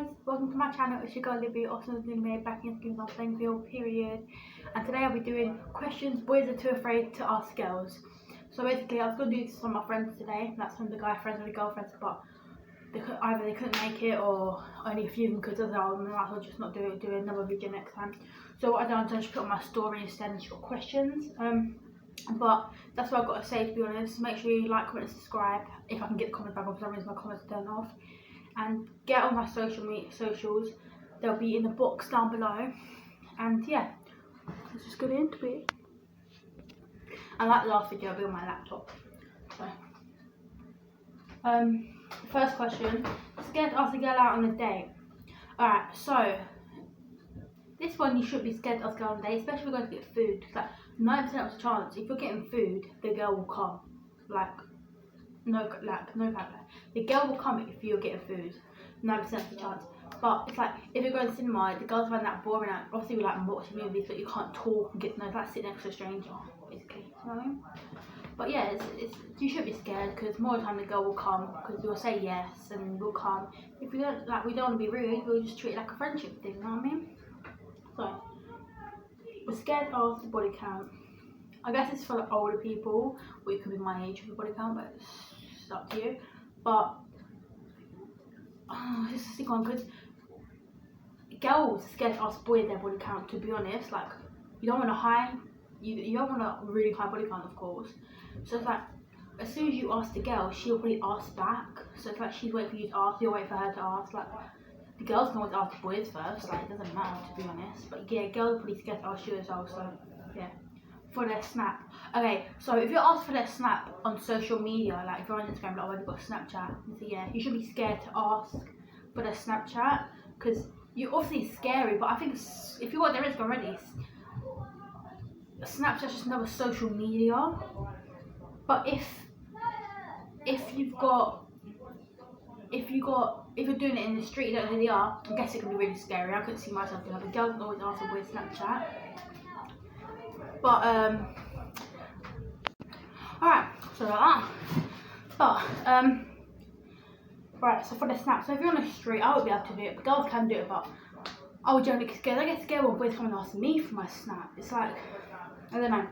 guys, welcome to my channel. It's your girl Libby, also known as back in skin on Plainfield, period. And today I'll be doing questions boys are too afraid to ask girls. So basically I was going to do this for my friends today. That's from the guy friends or the girlfriends, but either they couldn't make it or only a few of them could, so I might as well just not do it, do another video next time. So what I've done is I just put on my story instead and just got questions. But that's what I've got to say, to be honest. Make sure you like, comment and subscribe. If I can get the comments back on, for some reason my comments are turned off. And get on my socials, they'll be in the box down below. And yeah, let's just get into it. And like the last video, I'll be on my laptop. So first question, scared to ask a girl out on a date. Alright, so this one you should be scared to ask a girl on a date, especially if you're going to get food. Like 9% of the chance, if you're getting food, the girl will come. No, the girl will come if you're getting food. 9% of the chance. But it's like if you're going to cinema, the girls find that boring. Like, obviously, we like watching movies, but you can't talk and get it's like sitting next to a stranger, basically. You know what I mean? But yeah, you should be scared because more of the time the girl will come because you'll say yes and we'll come. If we don't we don't want to be rude, we'll just treat it like a friendship thing. You know what I mean? So we're scared to ask the body count. I guess it's for older people, or it could be my age for the body count, but it's up to you. But this is a sick one because girls are scared to ask boys their body count. To be honest, like you don't want a high, you don't want a really high body count, of course. So it's like as soon as you ask the girl, she'll probably ask back. So it's like she's waiting for you to ask, you're waiting for her to ask. Like the girls can always ask the boys first. Like it doesn't matter, to be honest. But yeah, girls are pretty scared to ask you as well. So yeah. For their snap. Okay, so if you're asked for their snap on social media, like if you're on Instagram, like, oh, you've got Snapchat, so yeah, you should be scared to ask for their Snapchat because you're obviously scary. But I think if you got their Instagram already, Snapchat's just another social media. But if you're doing it in the street, you don't know who they are, I guess it can be really scary. I couldn't see myself doing that. But girls can always ask for Snapchat. But alright, so like that. But right, so for the snap, so if you're on the street, I would be able to do it, but girls can do it, but I would generally get scared. I get scared when boys come and ask me for my snap. It's like, I don't know.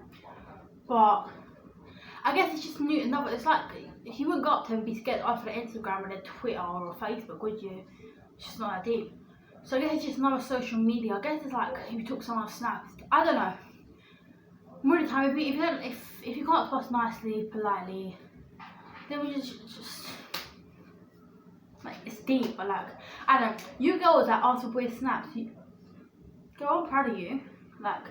But I guess it's just new another, it's like you wouldn't go up to them and be scared after their Instagram or their Twitter or Facebook, would you? It's just not that deep. So I guess it's just another social media. I guess it's like if you took someone's snap, I don't know. More of the time, if you can't post nicely, politely, then we just like it's deep. But like I don't know, you girls that ask for boys snaps, girl, I'm proud of you. Like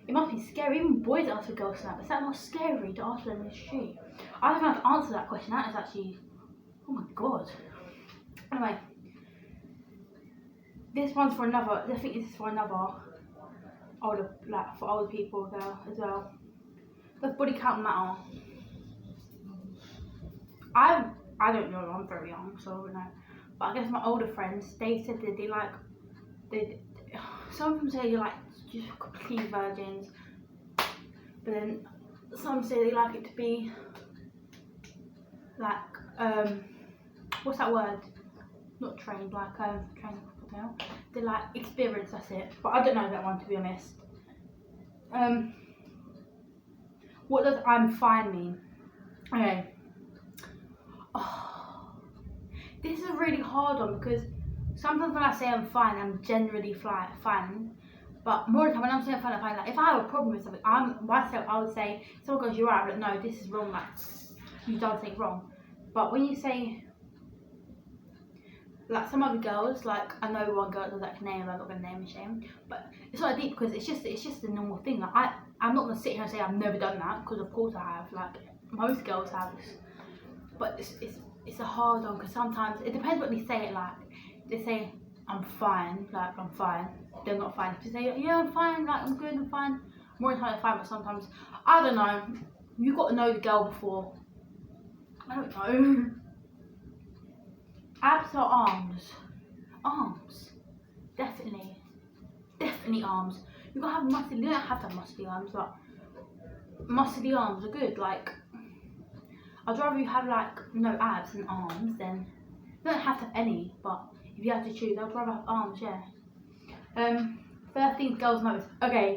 it must be scary. Even boys ask for girl snaps. Is that not scary to ask them in the street? I don't know how to answer that question. That is actually, oh my god. Anyway, this one's for another. I think this is for another. Older, like for older people as well. Does body count matter? I don't know. I'm very young, so I don't know. But I guess my older friends, they said that some of them say you're like just complete virgins, but then some say they like it to be like what's that word? Not trained, like trained. They like experience, that's it. But I don't know that one, to be honest. What does I'm fine mean? Okay. Oh, this is a really hard one because sometimes when I say I'm fine, I'm generally fine. But more of the time when I'm saying I'm fine, like if I have a problem with something, myself, I would say, someone goes, you're right, but no, this is wrong, like you've done something wrong. But when you say, like some other girls, like I know one girl that does that name, I'm not gonna name and shame, but it's not deep because it's just a normal thing. Like I'm not gonna sit here and say I've never done that because of course I have. Like most girls have, but it's a hard one because sometimes it depends what they say it like. They say I'm fine, like I'm fine. They're not fine. If they say yeah I'm fine, like I'm good, I'm fine. More than time I'm fine, but sometimes I don't know. You got to know the girl before. I don't know. Abs or arms? Arms. Definitely arms. You gotta have muscly, you don't have to have muscly arms, but muscly arms are good. Like, I'd rather you have like no abs and arms than, you don't have to have any, but If you had to choose, I'd rather have arms, yeah. First things girls notice. Okay,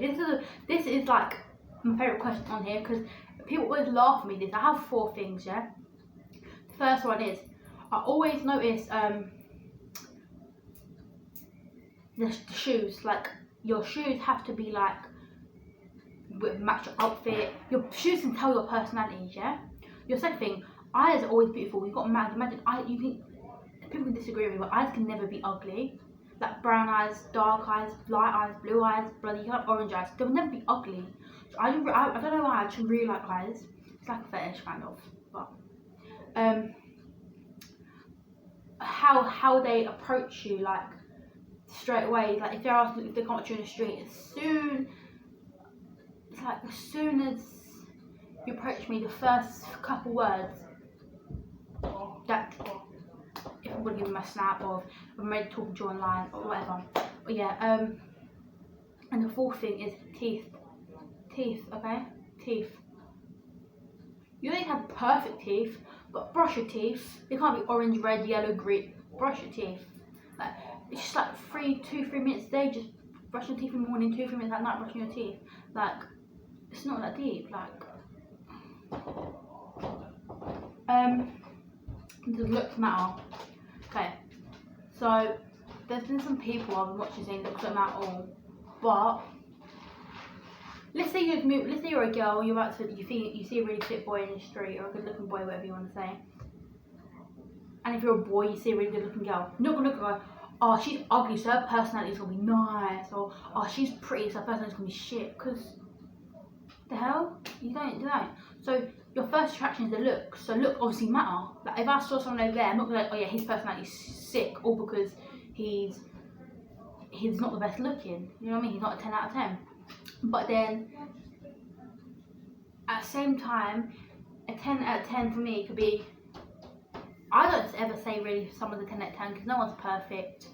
this is like my favourite question on here because people always laugh at me this. I have 4 things, yeah. The first one is I always notice the shoes. Like your shoes have to be like match your outfit. Your shoes can tell your personality, yeah. Your second thing, eyes are always beautiful. You've got to imagine you can, people can disagree with me, but eyes can never be ugly. Like brown eyes, dark eyes, light eyes, blue eyes, bloody, you can have orange eyes. They'll never be ugly. So I don't know why, I just really like eyes. It's like a fetish kind of, but how they approach you, like straight away. Like if they're asking if they can't you in the street, it's like as soon as you approach me, the first couple words that if I'm gonna give them a snap or if I'm ready talking to you online or whatever. But yeah, and the 4th thing is teeth. Okay, teeth. You don't have perfect teeth, but brush your teeth. They can't be orange, red, yellow, green. Brush your teeth. Like it's just like 2-3 minutes a day. Just brush your teeth in the morning, 2-3 minutes at night brushing your teeth. Like it's not that deep. Like does looks matter? Okay, so there's been some people I've been watching saying looks don't matter all, but let's say you're a girl, you're about to you see a really fit boy in the street or a good looking boy, whatever you want to say. And if you're a boy, you see a really good looking girl. You're not gonna look at her, oh she's ugly, so her personality's gonna be nice, or oh she's pretty, so her personality's gonna be shit. Because the hell, you don't. So your first attraction is the look. So look obviously matter. Like if I saw someone over there, I'm not gonna like, oh yeah, his personality's sick, all because he's not the best looking. You know what I mean? He's not a 10 out of 10. But then at the same time, a 10 out of 10 for me could be, I don't ever say really someone's a 10 out of 10 because no one's perfect,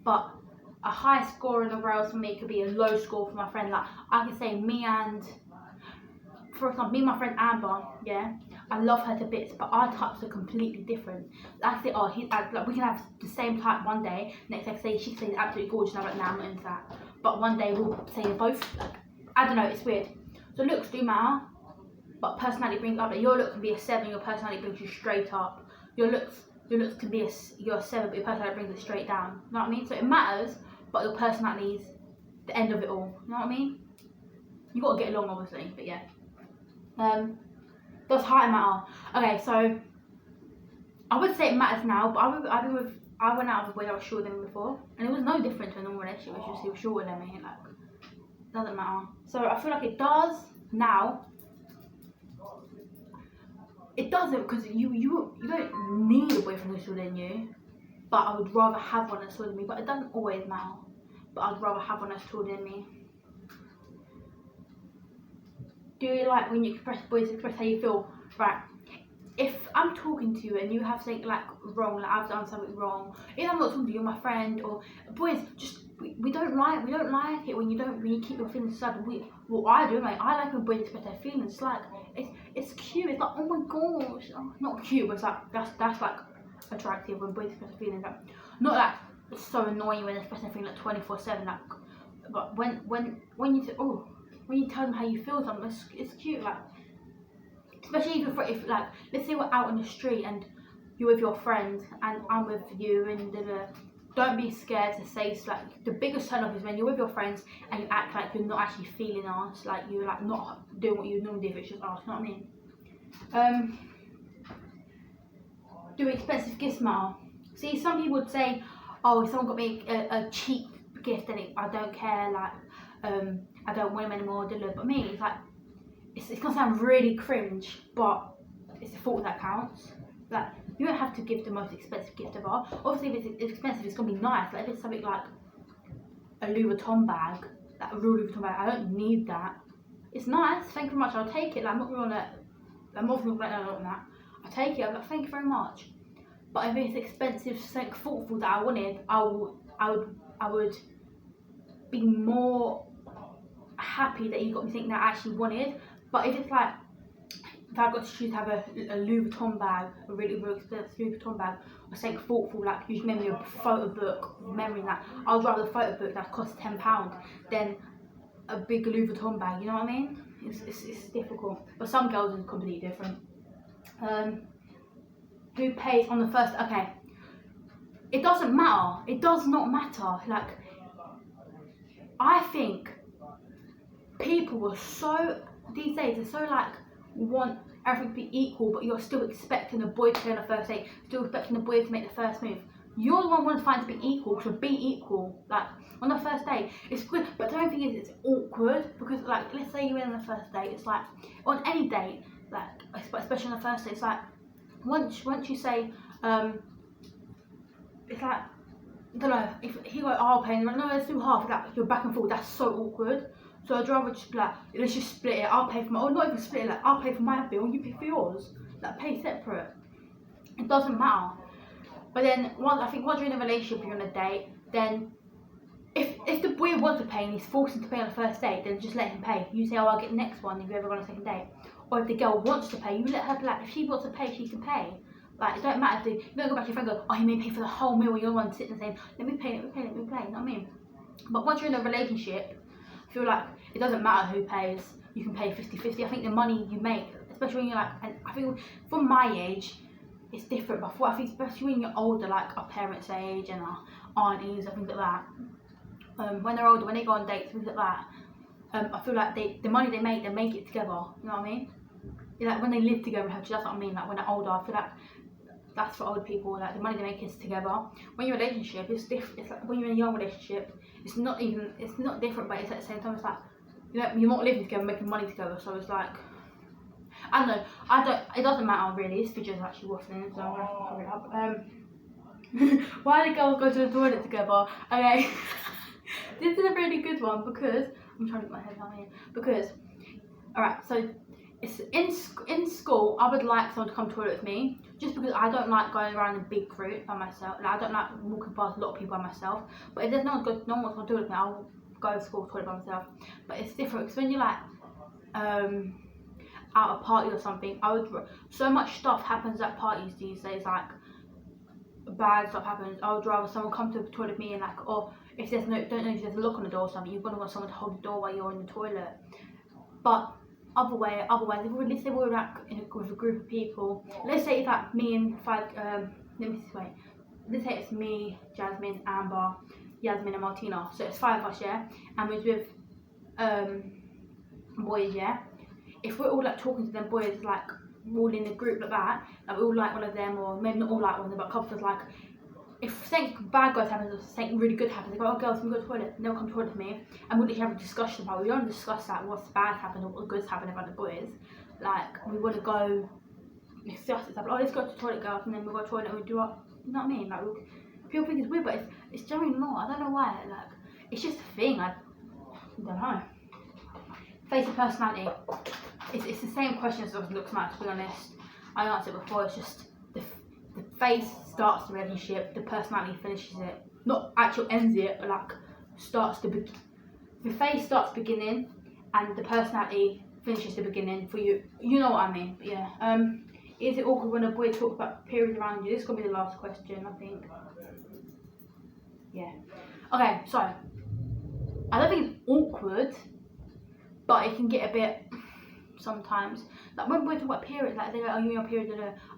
but a high score in the rails for me could be a low score for my friend. Like I could say for example, me and my friend Amber, yeah, I love her to bits, but our types are completely different. Like I say, oh, like we can have the same type one day, next day say she says absolutely gorgeous, and I'm like, nah, I'm not into that. But one day we'll say they're both, like, I don't know, it's weird. So looks do matter, but personality brings up. Like your look can be a 7, your personality brings you straight up. Your looks can be you're a 7, but your personality brings it straight down. You know what I mean? So it matters, but your personality is the end of it all. You know what I mean? You gotta get along, obviously, but yeah. Does height matter? Okay, so I would say it matters now, but I went out of the way I was shorter than him before, and it was no different to a normal relationship. It's just he was shorter than me. Like, doesn't matter. So I feel like it does now. It doesn't because you don't need a boyfriend who's shorter than you, but I would rather have one that's taller than me. But it doesn't always matter. But I'd rather have one that's taller than me. Do you like when you boys express how you feel? Right. If I'm talking to you and you have something like wrong, like I've done something wrong, if I'm not talking to you, you're my friend, or boys, just we don't like it when you keep your feelings aside. What I do, like I like when boys express their feelings. Like it's cute. It's like, oh my gosh, not cute, but it's like that's like attractive when boys express their feelings. Like, not like it's so annoying when they express their feelings like 24/7. Like, but when you say, oh. When you tell them how you feel something, it's cute, like, especially if like, let's say we're out on the street and you're with your friend and I'm with you and don't be scared to say, like, the biggest turn off is when you're with your friends and you act like you're not actually feeling us, like you're like not doing what you normally do if it's just us, you know what I mean? Do expensive gifts matter? See, some people would say, oh, if someone got me a cheap gift then I don't care, like, I don't want him anymore, but me, it's like, it's gonna sound really cringe, but it's the thought that counts. Like, you don't have to give the most expensive gift ever. Obviously, if it's expensive, it's gonna be nice. Like, if it's something like a Louis Vuitton bag, like a real Louis Vuitton bag, I don't need that. It's nice, thank you very much, I'll take it. Like, I'm not gonna, I'm not gonna I don't want that. I'll take it, I'm like, thank you very much. But if it's expensive, something thoughtful that I wanted, I would be more happy that you got me something that I actually wanted. But if it's like if I got to choose to have a Louis Vuitton bag, a really, really expensive Louis Vuitton bag, or something thoughtful, like you memory a photo book, memory that, I would rather the photo book that costs £10 than a big Louis Vuitton bag, you know what I mean? It's difficult. But some girls are completely different. Who pays on the first, okay. It doesn't matter. It does not matter. Like, I think people are so, these days, they're so like, want everything to be equal, but you're still expecting a boy to play on the first date, still expecting the boy to make the first move. You're the one wanting to find to be equal, to be equal. Like, on the first date, it's good, but the only thing is, it's awkward, because like, let's say you're in on the first date, it's like, on any date, like, especially on the first date, it's like, once you say, it's like, I don't know, if he goes, oh, I'll pay, and you're like, no, let's do half, like, you're back and forth, that's so awkward. So I'd rather just be like, let's just split it, I'll pay for my, or not even split it, like, I'll pay for my bill, you pay for yours. Like, pay separate. It doesn't matter. But then, I think once you're in a relationship, you're on a date, then, if the boy wants to pay and he's forced to pay on the first date, then just let him pay. You say, oh, I'll get the next one if you ever go on a second date. Or if the girl wants to pay, you let her be like, if she wants to pay, she can pay. Like, it don't matter if you don't go back to your friend and go, oh, you may pay for the whole meal, you're the one sitting and saying, let me pay, you know what I mean? But once you're in a relationship, I feel like it doesn't matter who pays, you can pay 50-50. I think the money you make, especially when you're like, and I think from my age, it's different, but I think especially when you're older, like our parents' age and our aunties and things like that, when they're older, when they go on dates, things like that, I feel like the money they make it together, you know what I mean? Like when they live together, that's what I mean, like when they're older, I feel like that's for older people, like the money they make is together. When you're in a relationship, it's different. It's like when you're in a young relationship, it's not different, but it's at the same time, it's like, you know, you're not living together, making money together, so it's like, I don't know, it doesn't matter really, this video's actually waffling, so I'm gonna have to hurry up. Why do girls go to the toilet together? Okay, this is a really good one, because, I'm trying to get my head down here, because, alright, so, it's in school, I would like someone to come to the toilet with me, just because I don't like going around in a big group by myself. Like, I don't like walking past a lot of people by myself. But if there's no one wants to come to the toilet with me, I'll go to school toilet by myself. But it's different, because when you're like at a party or something, so much stuff happens at parties these days, like bad stuff happens. I would rather someone come to the toilet with me and like, or if there's don't know if there's a lock on the door or something, you're gonna want someone to hold the door while you're in the toilet. But otherwise, let's say we're like with a group of people. Let's say it's like me and let's say it's me, Jasmine, Amber, Yasmin and Martina. So it's 5 of us, yeah? And we're with boys, yeah? If we're all like talking to them boys, like we're all in a group like that, like we all like one of them, or maybe not all like one of them, but a couple of us like, if something bad goes happens or something really good happens, they go, oh girls, can we go to the toilet? And they'll come to the toilet with me, and we'll have a discussion about it. We don't discuss like what's bad happened or what good's happened about the boys. Like, we want to go discuss it, like, oh, let's go to the toilet, girls, and then we'll go to the toilet and we'll do what, you know what I mean? Like, people think it's weird, but it's generally not. I don't know why. Like, it's just a thing. I don't know. Face of personality. It's the same question as it looks like, to be honest. I answered it before. It's just the face starts the relationship, the personality finishes it. Not actual ends it, but like starts the face starts the beginning, and the personality finishes the beginning for you. You know what I mean? But yeah. Is it awkward when a boy talks about periods around you? This is gonna be the last question, I think. Yeah. Okay, so I don't think it's awkward, but it can get a bit sometimes. Like when we talk about periods, like they go, "Oh, you in your period?"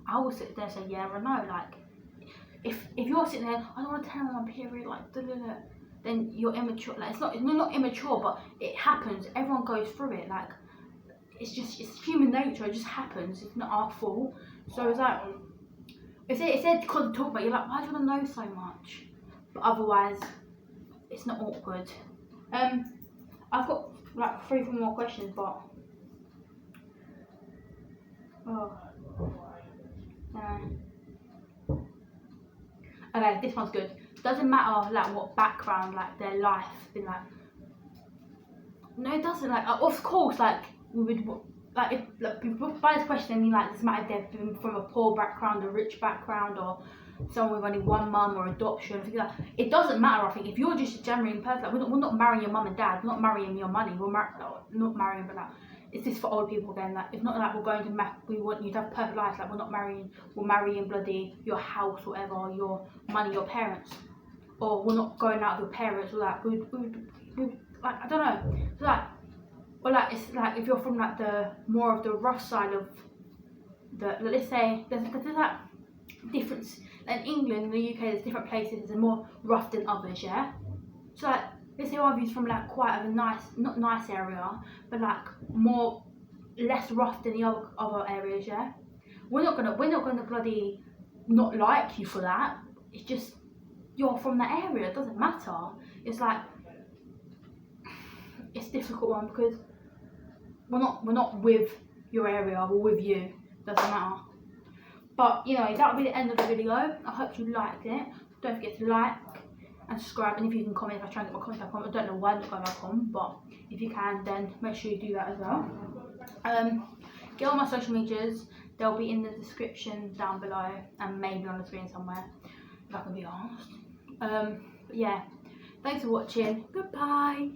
I will sit there and say, "Yeah or no." Like if you're sitting there, I don't want to tell them my period, like then you're immature. Like it's not immature, but it happens. Everyone goes through it. Like it's human nature. It just happens. It's not our fault. So it's like if they're to talk about it, you're like, why do you want to know so much? But otherwise, it's not awkward. I've got like 3 more questions, but okay, this one's good. Doesn't matter like what background, like their life been like. No, it doesn't. Like, of course, like we would like if like, by this question I mean like, doesn't matter if they've been from a poor background, a rich background, or someone with only one mum or adoption. Things like that. It doesn't matter. I think if you're just a genuine person, like, we're not marrying your mum and dad. We're not marrying your money. We're not marrying, but like is this for old people again? Like, it's not like we're going to we want you to have perfect lives. Like, we're marrying bloody your house, whatever, your money, your parents, or we're not going out with your parents, or like we like, I don't know. It's like, or like, it's like if you're from like the more of the rough side of the, let's say there's like difference. Like in England, in the UK, there's different places that are more rough than others, yeah. So like, let's say our view's from like quite a nice, not nice area, but like more less rough than the other areas, yeah. We're not gonna bloody not like you for that. It's just you're from that area. It doesn't matter. It's like, it's a difficult one because we're not with your area. We're with you. Doesn't matter. But you know, that'll be the end of the video. I hope you liked it. Don't forget to like and subscribe, and if you can comment, if I try and get my contact on. I don't know why I'm not going back on, but if you can, then make sure you do that as well. Get all my social medias. They'll be in the description down below, and maybe on the screen somewhere, if I can be asked. But yeah, thanks for watching. Goodbye.